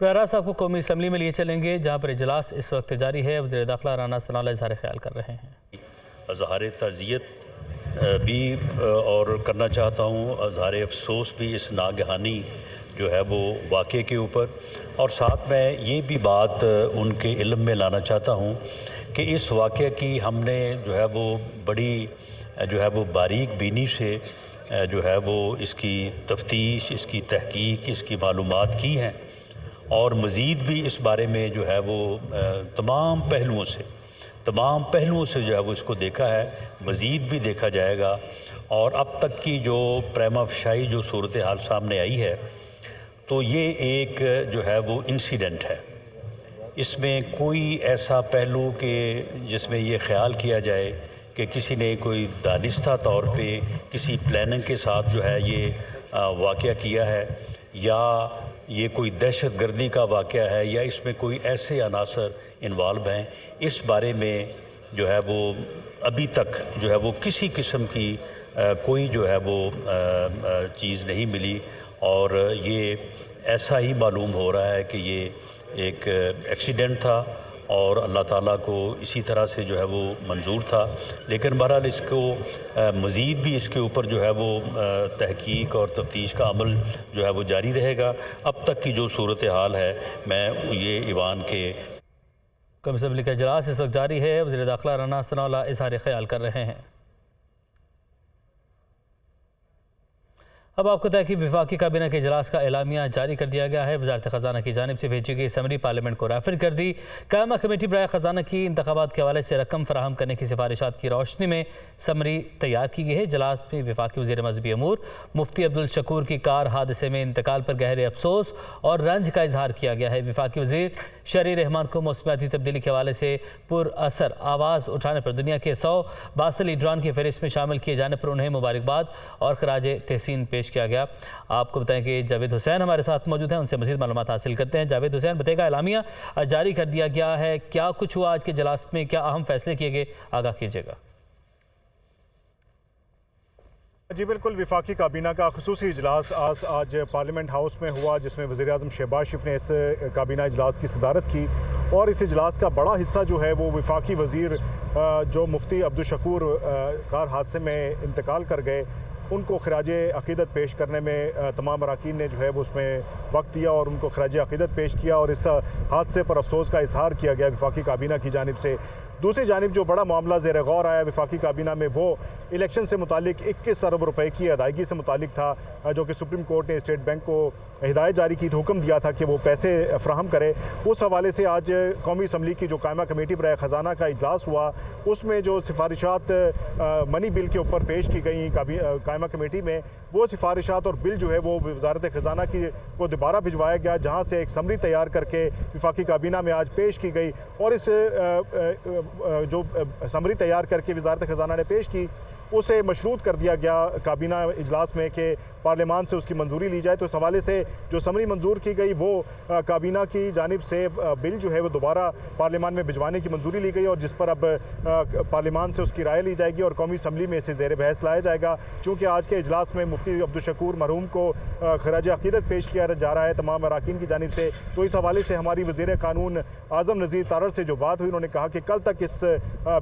براہ صاحب کو قومی اسمبلی میں لیے چلیں گے جہاں پر اجلاس اس وقت جاری ہے۔ وزیر داخلہ رانا ثناءاللہ اظہار خیال کر رہے ہیں۔ اظہار تعزیت بھی اور کرنا چاہتا ہوں، اظہار افسوس بھی اس ناگہانی جو ہے وہ واقعے کے اوپر، اور ساتھ میں یہ بھی بات ان کے علم میں لانا چاہتا ہوں کہ اس واقعے کی ہم نے جو ہے وہ بڑی جو ہے وہ باریک بینی سے جو ہے وہ اس کی تفتیش، اس کی تحقیق، اس کی معلومات کی ہیں، اور مزید بھی اس بارے میں جو ہے وہ تمام پہلوؤں سے جو ہے وہ اس کو دیکھا ہے، مزید بھی دیکھا جائے گا۔ اور اب تک کی جو پریما فشائی جو صورتحال سامنے آئی ہے، تو یہ ایک جو ہے وہ انسیڈنٹ ہے، اس میں کوئی ایسا پہلو کہ جس میں یہ خیال کیا جائے کہ کسی نے کوئی دانستہ طور پہ کسی پلاننگ کے ساتھ جو ہے یہ واقعہ کیا ہے، یا یہ کوئی دہشت گردی کا واقعہ ہے، یا اس میں کوئی ایسے عناصر انوالو ہیں، اس بارے میں جو ہے وہ ابھی تک جو ہے وہ کسی قسم کی کوئی جو ہے وہ چیز نہیں ملی، اور یہ ایسا ہی معلوم ہو رہا ہے کہ یہ ایک ایکسیڈنٹ تھا اور اللہ تعالیٰ کو اسی طرح سے جو ہے وہ منظور تھا۔ لیکن بہرحال اس کو مزید بھی اس کے اوپر جو ہے وہ تحقیق اور تفتیش کا عمل جو ہے وہ جاری رہے گا۔ اب تک کی جو صورتحال ہے، میں یہ ایوان کے قومی اسمبلی کا اجلاس اس وقت جاری ہے۔ وزیر داخلہ رانا ثناءاللہ اظہار خیال کر رہے ہیں۔ اب آپ کو بتائیں کہ وفاقی کابینہ کے اجلاس کا اعلامیہ جاری کر دیا گیا ہے۔ وزارت خزانہ کی جانب سے بھیجی گئی سمری پارلیمنٹ کو ریفر کر دی۔ قائمہ کمیٹی برائے خزانہ کی انتخابات کے حوالے سے رقم فراہم کرنے کی سفارشات کی روشنی میں سمری تیار کی گئی ہے۔ اجلاس میں وفاقی وزیر مذہبی امور مفتی عبدالشکور کی کار حادثے میں انتقال پر گہرے افسوس اور رنج کا اظہار کیا گیا ہے۔ وفاقی وزیر شرعی رحمان کو موسمیاتی تبدیلی کے حوالے سے پر اثر آواز اٹھانے پر دنیا کے 100 باصل لیڈران کی فہرست میں شامل کیے جانے پر انہیں مبارکباد اور خراج تحسین پیش کیا گیا۔ آپ کو بتائیں کہ جاوید حسین ہمارے ساتھ موجود ہیں، ان سے مزید معلومات حاصل کرتے ہیں۔ جاوید حسین، بتائے گا اعلامیہ جاری کر دیا گیا ہے، کیا کچھ ہوا آج کے اجلاس میں، کیا اہم فیصلے کیے گئے، آگاہ کیجیے گا۔ جی بالکل، وفاقی کابینہ کا خصوصی اجلاس آج پارلیمنٹ ہاؤس میں ہوا، جس میں وزیر اعظم شہباز شریف نے اس کابینہ اجلاس کی صدارت کی، اور اس اجلاس کا بڑا حصہ جو ہے وہ وفاقی وزیر جو مفتی عبدالشکور کار حادثے میں انتقال کر گئے، ان کو خراج عقیدت پیش کرنے میں تمام اراکین نے جو ہے وہ اس میں وقت دیا اور ان کو خراج عقیدت پیش کیا، اور اس حادثے پر افسوس کا اظہار کیا گیا وفاقی کابینہ کی جانب سے۔ دوسری جانب جو بڑا معاملہ زیر غور آیا وفاقی کابینہ میں، وہ الیکشن سے متعلق 21 ارب روپے کی ادائیگی سے متعلق تھا، جو کہ سپریم کورٹ نے اسٹیٹ بینک کو ہدایت جاری کی، حکم دیا تھا کہ وہ پیسے فراہم کرے۔ اس حوالے سے آج قومی اسمبلی کی جو قائمہ کمیٹی برائے خزانہ کا اجلاس ہوا، اس میں جو سفارشات منی بل کے اوپر پیش کی گئیں قائمہ کمیٹی میں، وہ سفارشات اور بل جو ہے وہ وزارت خزانہ کو دوبارہ بھجوایا گیا، جہاں سے ایک سمری تیار کر کے وفاقی کابینہ میں آج پیش کی گئی، اور اس جو سمری تیار کر کے وزارت خزانہ نے پیش کی، اسے مشروط کر دیا گیا کابینہ اجلاس میں کہ پارلیمان سے اس کی منظوری لی جائے۔ تو اس حوالے سے جو سمری منظور کی گئی، وہ کابینہ کی جانب سے بل جو ہے وہ دوبارہ پارلیمان میں بھجوانے کی منظوری لی گئی، اور جس پر اب پارلیمان سے اس کی رائے لی جائے گی اور قومی اسمبلی میں اسے زیر بحث لایا جائے گا۔ چونکہ آج کے اجلاس میں مفتی عبدالشکور مرحوم کو خراج عقیدت پیش کیا جا رہا ہے تمام اراکین کی جانب سے، تو اس حوالے سے ہماری وزیر قانون اعظم نذیر تارڑ سے جو بات ہوئی، انہوں نے کہا کہ کل تک اس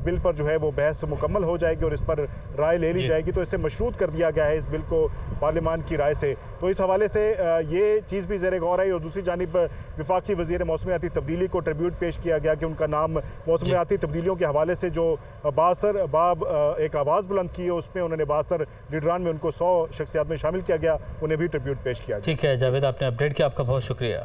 بل پر جو ہے وہ بحث مکمل ہو جائے گی اور اس پر رائے لے لی جائے گی، تو اسے مشروط کر دیا گیا ہے اس بل کو پارلیمان کی رائے سے۔ تو اس حوالے سے یہ چیز بھی زیر غور ہے، اور دوسری جانب وفاقی وزیر موسمیاتی تبدیلی کو ٹریبیوٹ پیش کیا گیا کہ ان کا نام موسمیاتی تبدیلیوں کے حوالے سے جو ایک آواز بلند کی ہے، اس میں انہوں نے باثر لیڈران میں ان کو 100 شخصیات میں شامل کیا گیا، انہیں بھی ٹریبیوٹ پیش کیا گیا۔ ٹھیک ہے جاوید، آپ نے اپڈیٹ کیا، آپ کا بہت شکریہ۔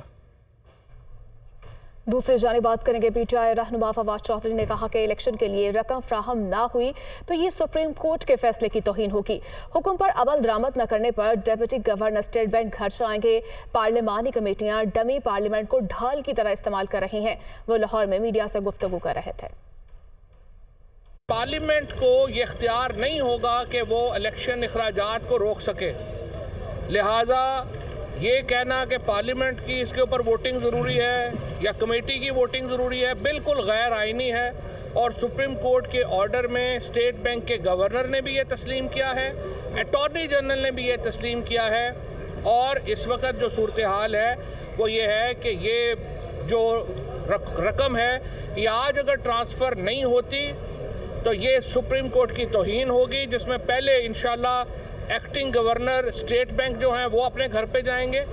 دوسری جانب بات کریں گے، پی ٹی آئی رہنما فواد چودھری نے کہا کہ الیکشن کے لیے رقم فراہم نہ ہوئی تو یہ سپریم کورٹ کے فیصلے کی توہین ہوگی۔ حکم پر عمل درآمد نہ کرنے پر ڈپٹی گورنر اسٹیٹ بینک گھر جائیں گے۔ پارلیمانی کمیٹیاں ڈمی پارلیمنٹ کو ڈھال کی طرح استعمال کر رہی ہیں۔ وہ لاہور میں میڈیا سے گفتگو کر رہے تھے۔ پارلیمنٹ کو یہ اختیار نہیں ہوگا کہ وہ الیکشن اخراجات کو روک سکے، لہٰذا یہ کہنا کہ پارلیمنٹ کی اس کے اوپر ووٹنگ ضروری ہے یا کمیٹی کی ووٹنگ ضروری ہے، بالکل غیر آئینی ہے، اور سپریم کورٹ کے آرڈر میں اسٹیٹ بینک کے گورنر نے بھی یہ تسلیم کیا ہے، اٹارنی جنرل نے بھی یہ تسلیم کیا ہے اور اس वक्त जो सूरत हाल है वो ये है कि ये जो रकम है ये आज अगर ट्रांसफ़र नहीं होती तो ये सुप्रीम कोर्ट की तौहीन होगी, जिसमें पहले इंशाल्लाह एक्टिंग गवर्नर स्टेट बैंक जो हैं वो अपने घर पे जाएंगे।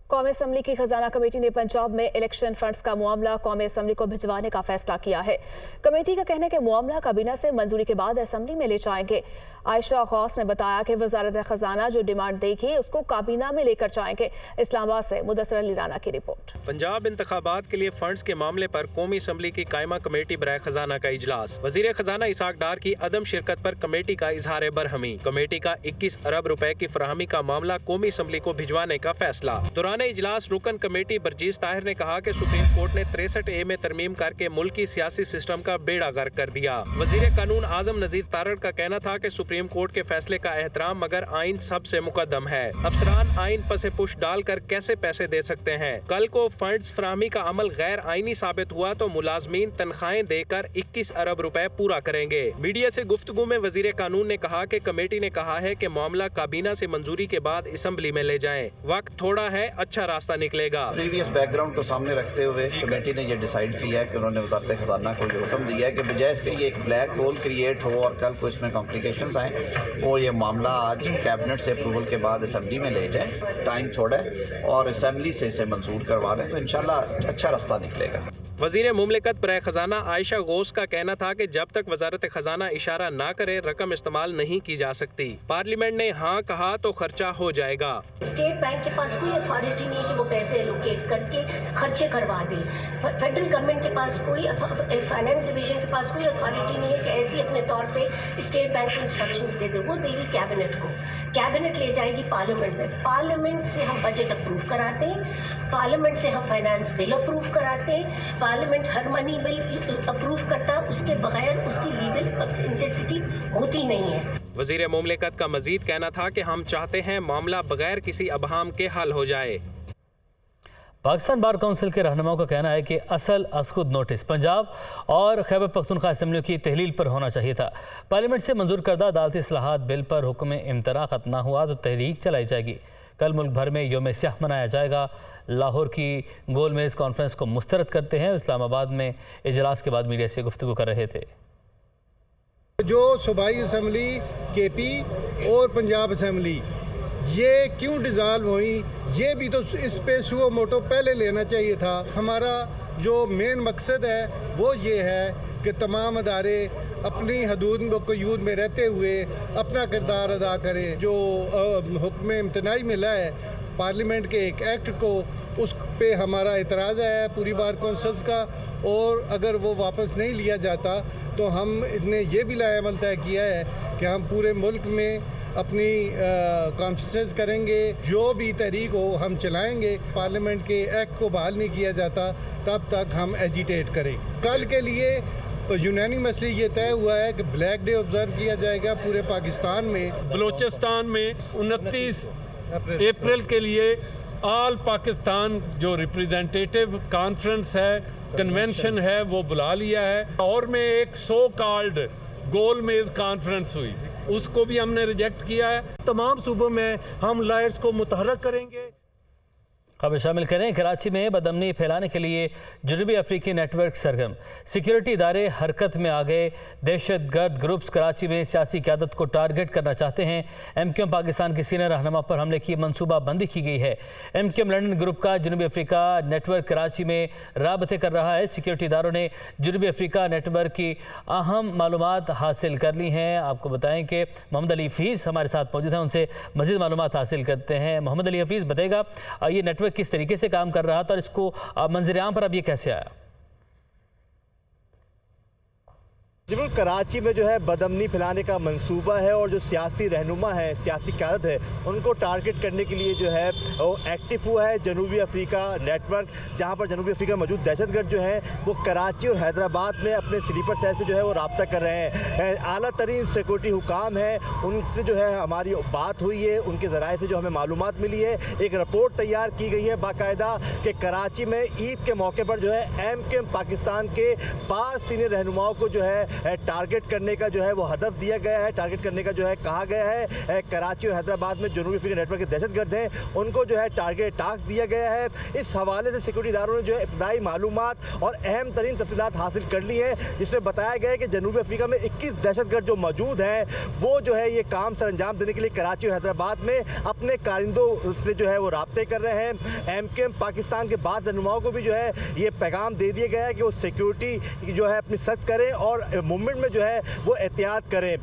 कौमी असम्बली की खजाना कमेटी ने पंजाब में इलेक्शन फंड्स का मामला कौमी असम्बली को भिजवाने का फैसला किया है। कमेटी का कहना है कि मामला काबीना से मंजूरी के बाद असम्बली में ले जाएंगे। आयशा गौस ने बताया कि वजारत खजाना जो डिमांड देगी उसको काबीना में लेकर जाएंगे। इस्लामाबाद से मुदस्सिर अली राना की रिपोर्ट। पंजाब इंतखाबात के लिए फंड्स के मामले पर कौमी असम्बली की कायमा कमेटी बराए खजाना का इजलास। वजीर खजाना इसाक डार की अदम शिरकत पर कमेटी का इजहार बरहमी। कमेटी का 21 अरब रुपए की फराहमी का मामला कौमी असम्बली को भिजवाने का फैसला। दौरान इजलास रुकन कमेटी बरजीज ताहिर ने कहा कि सुप्रीम कोर्ट ने 63A में तरमीम करके मुल्की सियासी सिस्टम का बेड़ा गर्क कर दिया। वजीर कानून आजम नजीर तारड़ का कहना था कि सुप्रीम कोर्ट के फैसले का एहतराम मगर आइन सबसे मुकद्दम है। अफसरान आइन पसे पुश डालकर कैसे पैसे दे सकते हैं। कल को फंड्स फराहमी का अमल गैर आइनी साबित हुआ तो मुलाजमीन तनख्वाहें देकर 21 अरब रुपए पूरा करेंगे। मीडिया से गुफ्तगू में वजीर कानून ने कहा कि कमेटी ने कहा है कि मामला काबीना से मंजूरी के बाद असम्बली में ले जाएं। वक्त थोड़ा है, अच्छा रास्ता निकलेगा। प्रीवियस बैकग्राउंड को सामने रखते हुए कमेटी ने ये डिसाइड किया है कि उन्होंने वजारत खजाना को ये हुक्म दिया है कि बजाय इसके ये एक ब्लैक होल क्रिएट हो और कल को इसमें कॉम्प्लिकेशंस आए, वो ये मामला आज कैबिनेट से अप्रूवल के बाद असेंबली में ले जाए। टाइम थोड़ा है और असेंबली से इसे मंजूर करवा लें तो इंशाल्लाह अच्छा रास्ता निकलेगा। वजीर मुमलिकत बराए खजाना आयशा गौस का कहना था कि जब तक वजारत खजाना इशारा ना करे रकम इस्तेमाल नहीं की जा सकती। पार्लियामेंट ने हाँ कहा तो खर्चा हो जाएगा। स्टेट बैंक के पास कोई अथॉरिटी नहीं है कि वो पैसे एलोकेट करके खर्चे करवा दे। फेडरल गवर्नमेंट के पास कोई फाइनेंस डिवीजन के पास कोई अथॉरिटी नहीं है कि ऐसी अपने तौर पे स्टेट बैंक को इंस्ट्रक्शंस दे दे। वो देगी कैबिनेट को, कैबिनेट ले जाएगी पार्लियामेंट में, पार्लियामेंट से हम बजट अप्रूव कराते हैं, पार्लियामेंट से हम फाइनेंस बिल अप्रूव कराते हैं, पार्लियामेंट हर मनी बिल अप्रूव करता है, उसके बगैर उसकी लीगल इंटेंसिटी होती नहीं है। वजीर मुमलिकत का मजीद कहना था कि हम चाहते हैं मामला बगैर किसी अबहाम के हल हो जाए। पाकिस्तान बार काउंसिल के रहनुमाओं का कहना है कि असल अज़खुद नोटिस पंजाब और खैबर पख्तूनख्वा असम्बलियों की तहलील पर होना चाहिए था। पार्लियामेंट से मंजूर करदा अदालती इस्लाहात बिल पर हुक्म इम्तरा ख़त्म ना हुआ तो तहरीक चलाई जाएगी। कल मुल्क भर में यौम स्याह मनाया जाएगा। लाहौर की गोल मेज़ कॉन्फ्रेंस को मुस्तरद करते हैं। इस्लामाबाद में इजलास के बाद मीडिया से गुफ्तगू कर रहे थे। जो सूबाई असम्बली केपी और पंजाब असम्बली ये क्यों डिज़ाल्व हुई, ये भी तो इस पे सुओ मोटो पहले लेना चाहिए था। हमारा जो मेन मकसद है वो ये है कि तमाम अदारे अपनी हदूद क़यूद में रहते हुए अपना किरदार अदा करें। जो हुक्म इम्तनाई मिला है पार्लियामेंट के एक एक्ट को, उस पे हमारा एतराज़ है पूरी बार कौंसल्स का, और अगर वो वापस नहीं लिया जाता तो हमने ये भी लाएमल तय किया है कि हम पूरे मुल्क में अपनी कॉन्फ्रेंस करेंगे, जो भी तहरीक हो हम चलाएंगे। पार्लियामेंट के एक्ट को बहाल नहीं किया जाता तब तक हम एजिटेट करें। कल के लिए यूनानिमसली ये तय हुआ है कि ब्लैक डे ऑब्जर्व किया जाएगा पूरे पाकिस्तान में। बलूचिस्तान में 29 अप्रैल के लिए ऑल पाकिस्तान जो रिप्रेजेंटेटिव कॉन्फ्रेंस है, कन्वेंशन है, वो बुला लिया है। और में एक सो कॉल्ड गोल मेज कॉन्फ्रेंस हुई, उसको भी हमने रिजेक्ट किया है। तमाम सूबों में हम लाइट्स को मुतहर्रिक करेंगे। खबर शामिल करें। कराची में बदअमनी फैलाने के लिए जनूबी अफ्रीकी नेटवर्क सरगर्म, सिक्योरिटी इदारे हरकत में आ गए। दहशत गर्द ग्रुप्स कराची में सियासी क़यादत को टारगेट करना चाहते हैं। MQM पाकिस्तान के सीनियर रहनुमा पर हमले की मनसूबा बंदी की गई है। MQM लंदन ग्रुप का जनूबी अफ्रीका नेटवर्क कराची में राबते कर रहा है। सिक्योरिटी इदारों ने जनूबी अफ्रीका नेटवर्क की अहम मालूमात हासिल कर ली हैं। आपको बताएं कि मोहम्मद अली हफीज़ हमारे साथ मौजूद हैं, उनसे मज़ीद मालूमात हासिल करते हैं। मोहम्मद अली हफीज़, बताएगा ये नेटवर्क किस तरीके से काम कर रहा था और इसको मंजर-ए-आम पर अब ये कैसे आया? बिल्कुल, कराची में जो है बदअमनी फैलाने का मंसूबा है और जो सियासी रहनुमा है, सियासी क़यादत है, उनको टारगेट करने के लिए जो है वो एक्टिव हुआ है जनूबी अफ्रीका नेटवर्क। जहां पर जनूबी अफ्रीका में मौजूद दहशतगर्द जो हैं वो कराची और हैदराबाद में अपने स्लीपर सेल से जो है वो रब्ता कर रहे हैं। आला तरीन सिक्योरिटी हुकाम है, उनसे जो है हमारी बात हुई है, उनके ज़राए से जो हमें मालूमात मिली है। एक रिपोर्ट तैयार की गई है बाकायदा कि कराची में ईद के मौके पर जो है MQM पाकिस्तान के 5 सीनियर रहनुमाओं को जो है टारगेट करने का जो है वो हदफ दिया गया है, टारगेट करने का जो है कहा गया है। कराची और हैदराबाद में जनूबी अफ्रीकी नेटवर्क के दहशतगर्द हैं, उनको जो है टारगेट टास्क दिया गया है। इस हवाले से सिक्योरिटी इदारों ने जो है इब्तदाई मालूमात और अहम तरीन तफसीलात हासिल कर ली हैं, जिसमें बताया गया है कि जनूबी अफ्रीका में 21 दहशतगर्द जो मौजूद हैं वो जो है ये काम सर अंजाम देने के लिए कराची और हैदराबाद में अपने कारिंदों से जो है वो राब्ते कर रहे हैं। MKM पाकिस्तान के बाद रहनुमाओं को भी जो है ये पैगाम दे दिया गया है कि वो सिक्योरिटी जो है अपनी सख्त करें और मूवमेंट में जो है वो एहतियात करें।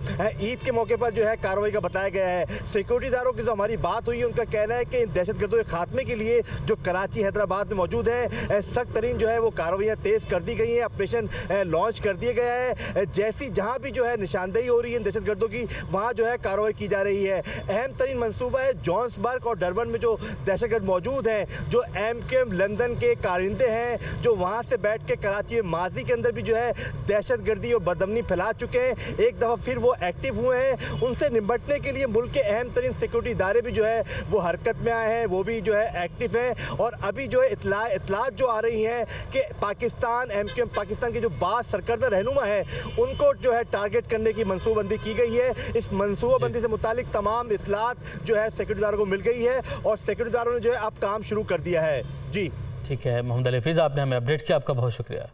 ईद के मौके पर जो है कार्रवाई का बताया गया है। सिक्योरिटी इदारों की जो हमारी बात हुई है उनका कहना है कि इन दहशतगर्दों के खात्मे के लिए जो कराची हैदराबाद में मौजूद है सख्त तरीन जो है वो कार्रवाइयाँ तेज़ कर दी गई हैं, ऑपरेशन लॉन्च कर दिया गया है। जैसी जहाँ भी जो है निशानदेही हो रही है इन दहशतगर्दों की वहाँ जो है कार्रवाई की जा रही है। अहम तरीन मनसूबा है जोहान्सबर्ग और डरबन में जो दहशतगर्द मौजूद हैं, जो MKM लंदन के कारिंदे हैं, जो वहाँ से बैठ के कराची में माजी के अंदर भी जो है दहशतगर्दी और बदअमनी फैला चुके हैं, एक दफ़ा फिर वो एक्टिव हुए हैं। उनसे निपटने के लिए मुल्क के अहम तरीन सिक्योरिटी इदारे भी जो है वो हरकत में आए हैं, वो भी जो है एक्टिव हैं। और अभी जो है इतलात जो आ रही हैं कि पाकिस्तान MKM पाकिस्तान के जो बात सरकर्दा रहनुमा है उनको जो है टारगेट करने की मनसूबबंदी की गई है। इस मनसूबबंदी से मुतालिक तमाम इतलात जो है सिक्योरिटी इदारों को मिल गई है और सिक्योरिटी इदारों ने जो है अब काम शुरू कर दिया है। जी ठीक है मोहम्मद अली हफीज़, आपने हमें अपडेट किया, आपका बहुत शुक्रिया।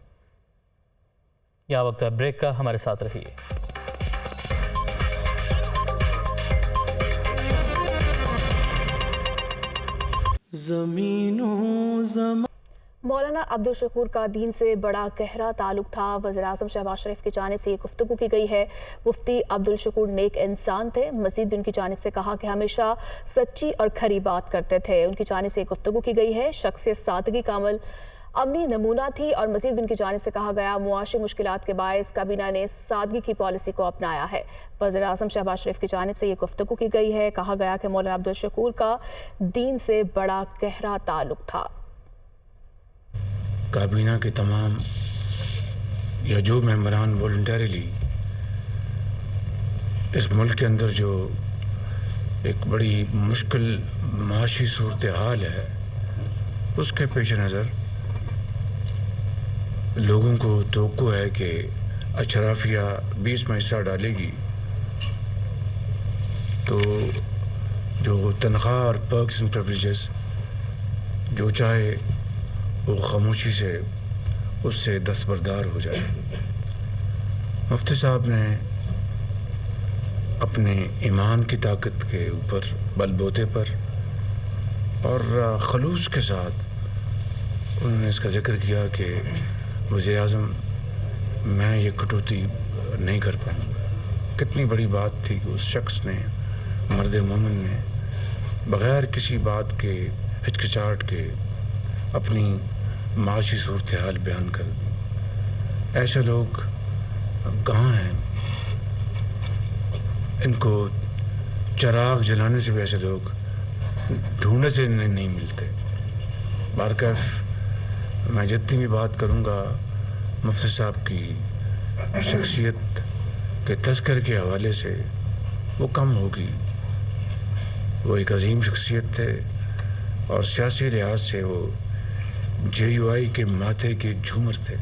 यहाँ वक्त है ब्रेक का, हमारे साथ रहिए। मौलाना अब्दुल शकूर का दीन से बड़ा गहरा ताल्लुक था। वज़ीर-ए-आज़म शहबाज शरीफ की जानिब से ये गुफ्तगू की गई है। मुफ्ती अब्दुल शकूर नेक इंसान थे। मज़ीद भी उनकी जानिब से कहा कि हमेशा सच्ची और खरी बात करते थे। उनकी जानिब से ये गुफ्तगू की गई है। शख्सियत सादगी का अमल अमली नमूना थी। और मज़ीद भी उनकी जानिब से कहा गया मुआशी मुश्किलात के बायस काबीना ने सादगी की पॉलिसी को अपनाया है। वज़ीर-ए-आज़म शहबाज शरीफ की जानिब से ये गुफ्तगू की गई है। कहा गया कि मौलाना अब्दुल शकूर का दीन से बड़ा गहरा ताल्लुक था। काबीना के तमाम या जो मेंबरान वॉलंटरीली इस मुल्क के अंदर जो एक बड़ी मुश्किल माशी सूरत हाल है उसके पेश नज़र लोगों को तवक्को है कि अशराफिया 20 में हिस्सा डालेगी तो जो तनख्वाह और पर्क्स एंड प्रिविलेजेस जो चाहे वो खामोशी से उससे दस्तबरदार हो जाए। मुफ्ती साहब ने अपने ईमान की ताकत के ऊपर बलबूते पर और खलूस के साथ उन्होंने इसका जिक्र किया कि वज़ीर-ए-आज़म मैं ये कटौती नहीं कर पाऊँगा। कितनी बड़ी बात थी कि उस शख्स ने, मर्द मोमिन ने, बग़ैर किसी बात के हिचकिचाहट के अपनी माशी सूरत हाल बयान कर दी। ऐसे लोग कहाँ हैं? इनको चराग जलाने से भी ऐसे लोग ढूंढने से नहीं मिलते। बारकैफ मैं जितनी भी बात करूँगा मुफ्ती साहब की शख्सियत के तज़किरे के हवाले से वो कम होगी। वो एक अजीम शख्सियत थे और सियासी लिहाज से वो JUI के माथे के झूमर थे।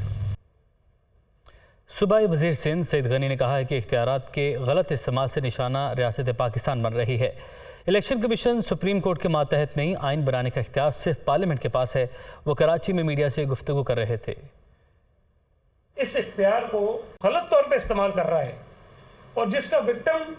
सूबाई वज़ीर सिंध सईद गनी ने कहा है कि इख्तियारात के गलत इस्तेमाल से निशाना रियासत पाकिस्तान बन रही है। इलेक्शन कमीशन सुप्रीम कोर्ट के मातहत नई आइन बनाने का इख्तियार सिर्फ पार्लियामेंट के पास है। वो कराची में मीडिया से गुफ्तगू कर रहे थे। इस इख्तियार को गलत तौर पे इस्तेमाल कर रहा है और जिसका विक्टिम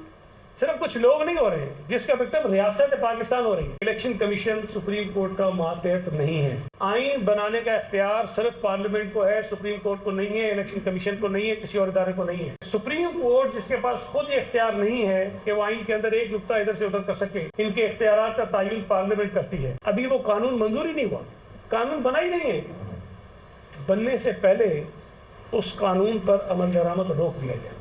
सिर्फ कुछ लोग नहीं हो रहे हैं, जिसका विक्टिम रियासत पाकिस्तान हो रही है। इलेक्शन कमीशन सुप्रीम कोर्ट का मातहत नहीं है। आइन बनाने का इख्तियार सिर्फ पार्लियामेंट को है, सुप्रीम कोर्ट को नहीं है, इलेक्शन कमीशन को नहीं है, किसी और इदारे को नहीं है। सुप्रीम कोर्ट जिसके पास खुद ये इख्तियार नहीं है कि वो आइन के अंदर एक नुक्ता इधर से उधर कर सके, इनके इख्तियार का तयन पार्लियामेंट करती है। अभी वो कानून मंजूर ही नहीं हुआ, कानून बना ही नहीं है। बनने से पहले उस कानून पर अमल दरामद रोक दिया जाए।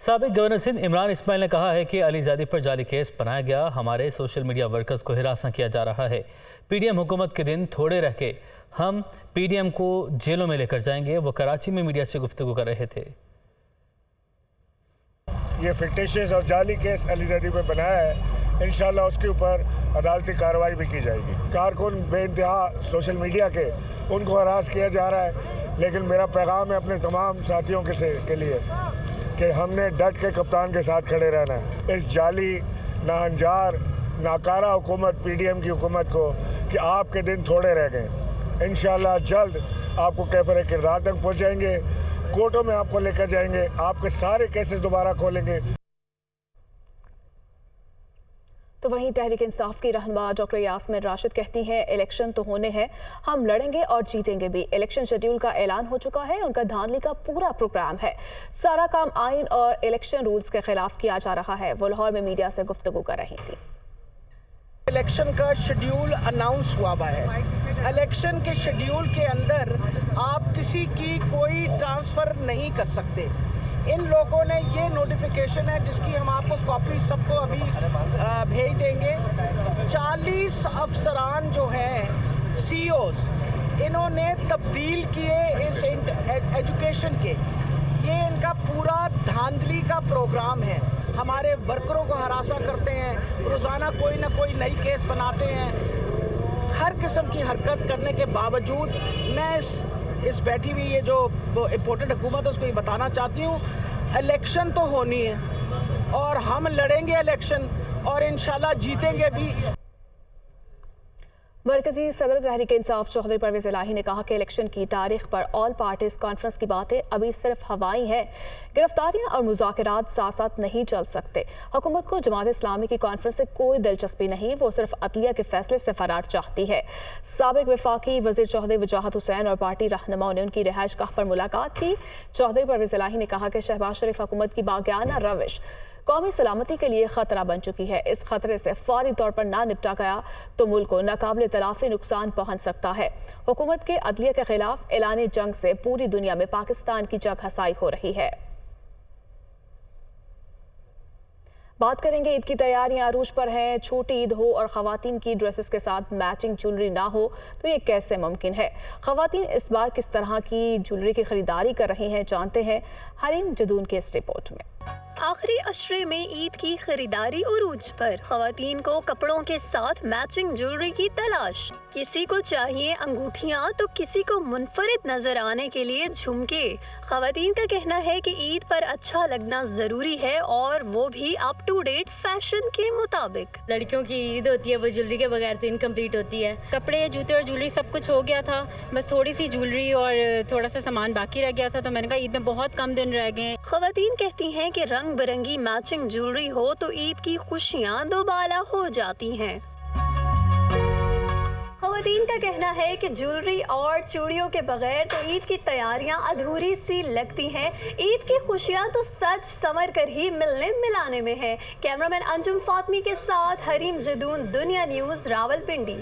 साबिक गवर्नर सिंध इमरान इस्माइल ने कहा है कि अलीजादी पर जाली केस बनाया गया। हमारे सोशल मीडिया वर्कर्स को हिरासा किया जा रहा है। PDM हुकूमत के दिन थोड़े रह के हम PDM को जेलों में लेकर जाएंगे। वो कराची में मीडिया से गुफ्तगू कर रहे थे। ये फिक्टिशियस और जाली केस अलीजादी पे बनाया है, इंशाल्लाह उसके ऊपर अदालती कार्रवाई भी की जाएगी। कारकुन बेइंतहा सोशल मीडिया के उनको हरास किया जा रहा है। लेकिन मेरा पैगाम है अपने तमाम साथियों के लिए कि हमने डट के कप्तान के साथ खड़े रहना है इस जाली नाहंजार नाकारा हुकूमत PDM की हुकूमत को कि आपके दिन थोड़े रह गए। इंशाल्लाह जल्द आपको कैफर किरदार तक पहुँचाएंगे, कोर्टों में आपको लेकर जाएंगे, आपके सारे केसेस दोबारा खोलेंगे। तो वहीं तहरीक इंसाफ की रहनुमा डॉक्टर यास्मीन राशिद कहती हैं इलेक्शन तो होने हैं, हम लड़ेंगे और जीतेंगे भी। इलेक्शन शेड्यूल का ऐलान हो चुका है, उनका धांधली का पूरा प्रोग्राम है, सारा काम आइन और इलेक्शन रूल्स के खिलाफ किया जा रहा है। वो लाहौर में मीडिया से गुफ्तगू कर रही थी। इलेक्शन का शेड्यूल अनाउंस हुआ है। इलेक्शन के शेड्यूल के अंदर आप किसी की कोई ट्रांसफ़र नहीं कर सकते। इन लोगों ने ये नोटिफिकेशन है जिसकी हम आपको कॉपी सबको अभी भेज देंगे। 40 अफसरान जो हैं CEOs, इन्होंने तब्दील किए इस एजुकेशन के। ये इनका पूरा धांधली का प्रोग्राम है। हमारे वर्करों को हरासा करते हैं, रोज़ाना कोई ना कोई नई केस बनाते हैं। हर किस्म की हरकत करने के बावजूद मैं इस बैठी हुई ये जो इम्पोर्टेंट हुकूमत है उसको ये बताना चाहती हूँ, इलेक्शन तो होनी है और हम लड़ेंगे इलेक्शन और इंशाल्लाह जीतेंगे भी। मरकजी सदर तहरीक इंसाफ चौधरी परवेज इलाही ने कहा कि इलेक्शन की तारीख पर ऑल पार्टीज कॉन्फ्रेंस की बातें अभी सिर्फ हवाई हैं। गिरफ्तारियां और मुज़ाकरात साथ साथ नहीं चल सकते। हुकूमत को जमात इस्लामी की कॉन्फ्रेंस से कोई दिलचस्पी नहीं, वो सिर्फ अदलिया के फैसले से फरार चाहती है। साबिक वफाकी वज़ीर चौधरी वजाहत हुसैन और पार्टी रहनुमाओं ने उनकी रिहाइशगाह पर मुलाकात की। चौधरी परवेज इलाही ने कहा कि शहबाज शरीफ हुकूमत की बागियाना रविश कौमी सलामती के लिए खतरा बन चुकी है। इस खतरे से फौरी तौर पर ना निपटा गया तो मुल्क को नाकाबिल तलाफी नुकसान पहुंच सकता है। हुकूमत के अदलिया के खिलाफ ऐलान जंग से पूरी दुनिया में पाकिस्तान की जग हसाई हो रही है। बात करेंगे ईद की तैयारियां अरूज पर हैं। छोटी ईद हो और खवातीन की ड्रेसेस के साथ मैचिंग ज्वेलरी ना हो तो ये कैसे मुमकिन है। खवातीन इस बार किस तरह की ज्वेलरी की खरीदारी कर रही हैं, जानते हैं हरीम जदून के इस रिपोर्ट में। आखिरी अशरे में ईद की खरीदारी उरूज पर। खवातीन को कपड़ों के साथ मैचिंग ज्वेलरी की तलाश। किसी को चाहिए अंगूठियाँ तो किसी को मुनफरिद नजर आने के लिए झुमके। खवातीन का कहना है कि ईद पर अच्छा लगना जरूरी है और वो भी अप टू डेट फैशन के मुताबिक। लड़कियों की ईद होती है, वो ज्वेलरी के बगैर तो इनकम्प्लीट होती है। कपड़े, जूते और ज्वेलरी सब कुछ हो गया था, बस थोड़ी सी ज्वेलरी और थोड़ा सा सामान बाकी रह गया था, तो मैंने कहा ईद में बहुत कम दिन रह गए। खवातीन कहती हैं कि रंग बिरंगी मैचिंग ज्वेलरी हो तो ईद की खुशियाँ दोबाला हो जाती हैं। खवातीन का कहना है कि ज्वेलरी और चूड़ियों के बगैर तो ईद की तैयारियां अधूरी सी लगती हैं। ईद की खुशियां तो सच समर कर ही मिलने मिलाने में है। कैमरामैन अंजुम फातमी के साथ हरीम जदून, दुनिया न्यूज़, रावलपिंडी।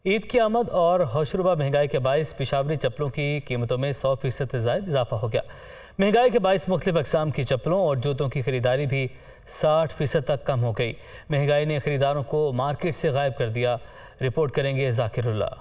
ईद की आमद और होशरुबा महंगाई के बायस पेशावरी चप्पलों की कीमतों में 100% से ज़ायद इजाफा हो गया। महंगाई के बायस मुख्तलिफ अक़साम की चप्पलों और जूतों की खरीदारी भी 60% तक कम हो गई। महंगाई ने खरीदारों को मार्केट से गायब कर दिया। रिपोर्ट करेंगे ज़ाकिरुल्लाह।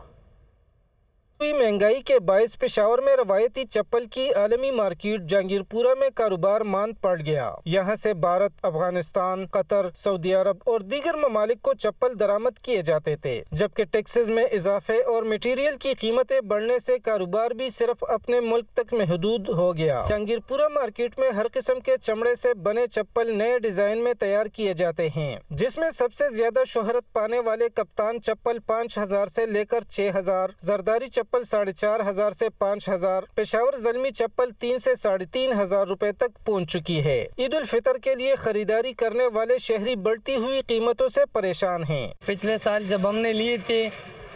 महंगाई के बायस पेशावर में रवायती चप्पल की आलमी मार्केट जहांगीरपुरा में कारोबार मांद पड़ गया। यहाँ से भारत, अफगानिस्तान, कतर, सऊदी अरब और दीगर ममालिक को चप्पल दरामद किए जाते थे, जबकि टैक्सेस में इजाफे और मटेरियल की कीमतें बढ़ने से कारोबार भी सिर्फ अपने मुल्क तक महदूद हो गया। जहांगीरपुरा मार्केट में हर किस्म के चमड़े से बने चप्पल नए डिजाइन में तैयार किए जाते हैं, जिसमें सबसे ज्यादा शोहरत पाने वाले कप्तान चप्पल 5000 से लेकर 6000, जरदारी चप्पल 4500 से 5000, पेशावर ज़ल्मी चप्पल 3 से 3500 रुपए तक पहुंच चुकी है। ईद उल फितर के लिए खरीदारी करने वाले शहरी बढ़ती हुई कीमतों से परेशान हैं। पिछले साल जब हमने लिए थे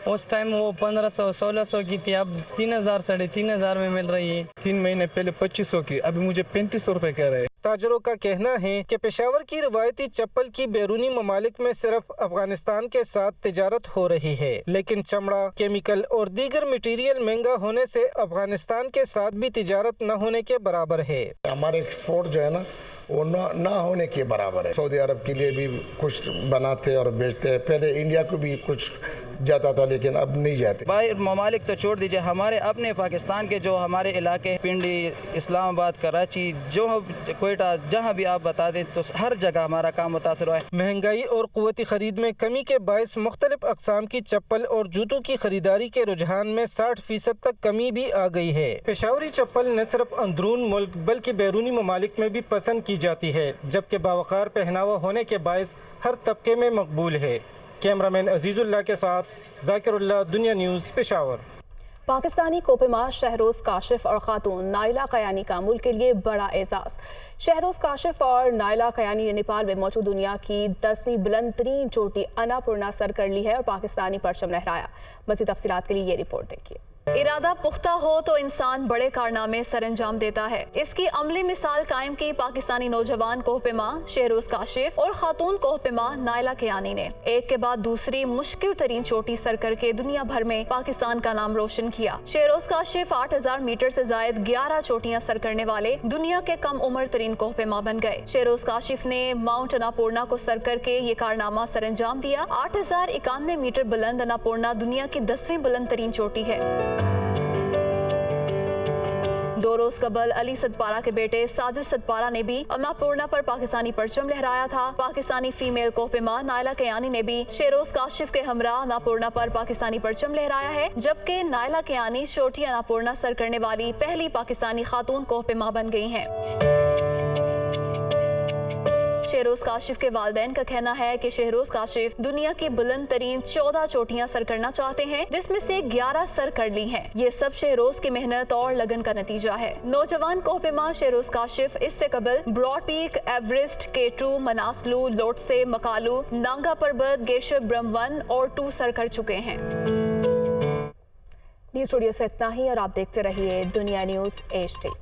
उस टाइम वो 1500-1600 की थी, अब 3000 3500 में मिल रही है। 3 महीने पहले 2500 की, अभी मुझे 3500 रुपए कह रहे हैं। ताजरों का कहना है कि पेशावर की रवायती चप्पल की बैरूनी ममालिक में सिर्फ अफगानिस्तान के साथ तिजारत हो रही है, लेकिन चमड़ा, केमिकल और दीगर मटेरियल महंगा होने से अफगानिस्तान के साथ भी तिजारत न होने के बराबर है। हमारे एक्सपोर्ट जो है ना वो ना होने के बराबर है। सऊदी अरब के लिए भी कुछ बनाते और बेचते हैं, पहले इंडिया को भी कुछ जाता था, लेकिन अब नहीं जाते। बाहर ममालिक तो छोड़ दीजिए, हमारे अपने पाकिस्तान के जो हमारे इलाके पिंडी, इस्लामाबाद, कराची, जो कोयटा, जहाँ भी आप बता दें तो हर जगह हमारा काम मुतासर हुआ है। महंगाई और क़ुव्वती खरीद में कमी के बायस मुख्तलिफ अक़साम की चप्पल और जूतों की खरीदारी के रुझान में 60% तक कमी भी आ गई है। पेशावरी चप्पल न सिर्फ अंदरून मुल्क बल्कि बैरूनी ममालिक में भी पसंद की जाती है, जबकि बावकार पहनावा होने के बायस हर तबके में मकबूल है। कैमरामैन अजीजुल्लाह के साथ जाकिरुल्लाह, दुनिया न्यूज़, पेशावर। पाकिस्तानी कोपेमा शहरोज काशिफ और खातून नाइला कयानी का मुल्क के लिए बड़ा एजाज। शहरोज काशिफ और नाइला कयानी ने नेपाल में मौजूद दुनिया की 10वीं बुलंद तरीन चोटी अन्नपूर्णा सर कर ली है और पाकिस्तानी परचम लहराया। मज़ीद तफसीलात के लिए ये रिपोर्ट देखिए। इरादा पुख्ता हो तो इंसान बड़े कारनामे सरअंजाम देता है। इसकी अमली मिसाल कायम की पाकिस्तानी नौजवान कोहपेमा शहरोज काशिफ और खातून कोहपेमा नाइला कयानी ने एक के बाद दूसरी मुश्किल तरीन चोटी सर करके दुनिया भर में पाकिस्तान का नाम रोशन किया। शहरोज काशिफ 8000 मीटर से जायद 11 चोटियां सर करने वाले दुनिया के कम उम्र तरीन कोहपेमा बन गए। शहरोज काशिफ ने माउंट अन्नपूर्णा को सर करके ये कारनामा सरअंजाम दिया। 8091 मीटर बुलंद अन्नपूर्णा दुनिया की 10वीं बुलंद तरीन चोटी है। 2 रोज कबल अली सदपारा के बेटे साजिद सदपारा ने भी अन्नपूर्णा पर पाकिस्तानी परचम लहराया था। पाकिस्तानी फीमेल कोहपेमा नाइला कयानी ने भी शहरोज काशिफ के हमरा अन्नपूर्णा पर पाकिस्तानी परचम लहराया है, जबकि नाइला कयानी छोटी अन्नपूर्णा सर करने वाली पहली पाकिस्तानी खातून कोहपेमा बन गई हैं। शहरोज काशिफ के वालिदैन का कहना है कि शहरोज काशिफ दुनिया की बुलंद तरीन 14 चोटियां सर करना चाहते हैं, जिसमें से 11 सर कर ली हैं। ये सब शहरोज की मेहनत और लगन का नतीजा है। नौजवान कोहपेमा शहरोज काशिफ इससे कबल Broad Peak, Everest, K2, Manaslu, Lhotse, Makalu, Nanga Parbat, गेशर ब्रह्म 1 और 2 सर कर चुके हैं। न्यूज़ स्टूडियो से इतना ही और आप देखते रहिए दुनिया न्यूज़ HD।